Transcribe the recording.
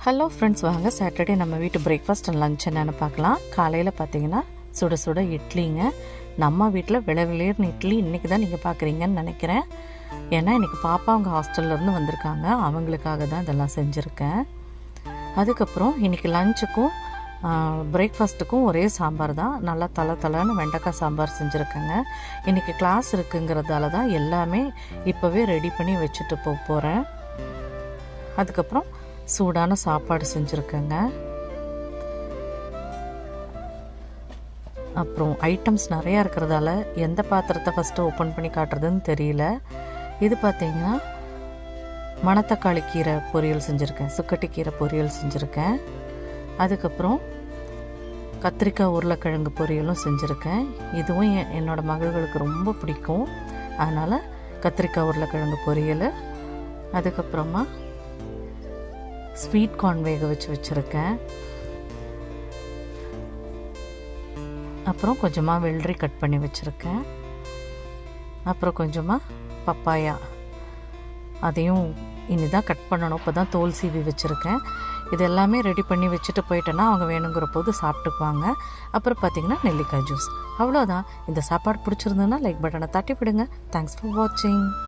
Hello friends, வாங்க Saturday நம்ம வீட்டு பிரேக்ஃபாஸ்ட் அண்ட் லஞ்ச் என்னென்னு பார்க்கலாம். காலையில் பார்த்தீங்கன்னா சுட சுட இட்லிங்க. நம்ம வீட்டில் விளவிலேர்னு இட்லி இன்றைக்கி தான் நீங்கள் பார்க்குறீங்கன்னு நினைக்கிறேன். ஏன்னா இன்றைக்கி பாப்பா அவங்க ஹாஸ்டல்லேருந்து வந்திருக்காங்க, அவங்களுக்காக தான் இதெல்லாம் செஞ்சுருக்கேன். அதுக்கப்புறம் இன்றைக்கி லஞ்சுக்கும் பிரேக்ஃபாஸ்ட்டுக்கும் ஒரே சாம்பார் தான். நல்லா தலைன்னு வெண்டைக்காய் சாம்பார் செஞ்சுருக்கேங்க. இன்றைக்கி கிளாஸ் இருக்குங்கிறதால தான் எல்லாமே இப்போவே ரெடி பண்ணி வச்சுட்டு போகிறேன். அதுக்கப்புறம் சூடான சாப்பாடு செஞ்சுருக்கேங்க. அப்புறம் ஐட்டம்ஸ் நிறையா இருக்கிறதால எந்த பாத்திரத்தை ஃபஸ்ட்டு ஓப்பன் பண்ணி காட்டுறதுன்னு தெரியல. இது பார்த்திங்கன்னா மணத்தக்காளி கீரை பொரியல் செஞ்சுருக்கேன், சுக்கட்டி கீரை பொரியல் செஞ்சுருக்கேன். அதுக்கப்புறம் கத்திரிக்காய் உருளைக்கிழங்கு பொரியலும் செஞ்சுருக்கேன். இதுவும் என்னோடய மகள்களுக்கு ரொம்ப பிடிக்கும், அதனால் கத்திரிக்காய் உருளைக்கிழங்கு பொரியல். அதுக்கப்புறமா ஸ்வீட் கார்ன் வேக வச்சுருக்கேன். அப்புறம் கொஞ்சமாக வெள்ளரி கட் பண்ணி வச்சுருக்கேன். அப்புறம் கொஞ்சமாக பப்பாயா, அதையும் இனிதான் கட் பண்ணணும், இப்போ தான் தோல் சீவி வச்சுருக்கேன். இது எல்லாமே ரெடி பண்ணி வச்சுட்டு போயிட்டேன்னா அவங்க வேணுங்கிற போது சாப்பிட்டுக்குவாங்க. அப்புறம் பார்த்திங்கன்னா நெல்லிக்காய் ஜூஸ். அவ்வளோதான். இந்த சாப்பாடு பிடிச்சிருந்ததுன்னா லைக் பட்டனை தட்டி விடுங்க. தேங்க்ஸ் ஃபார் வாட்சிங்.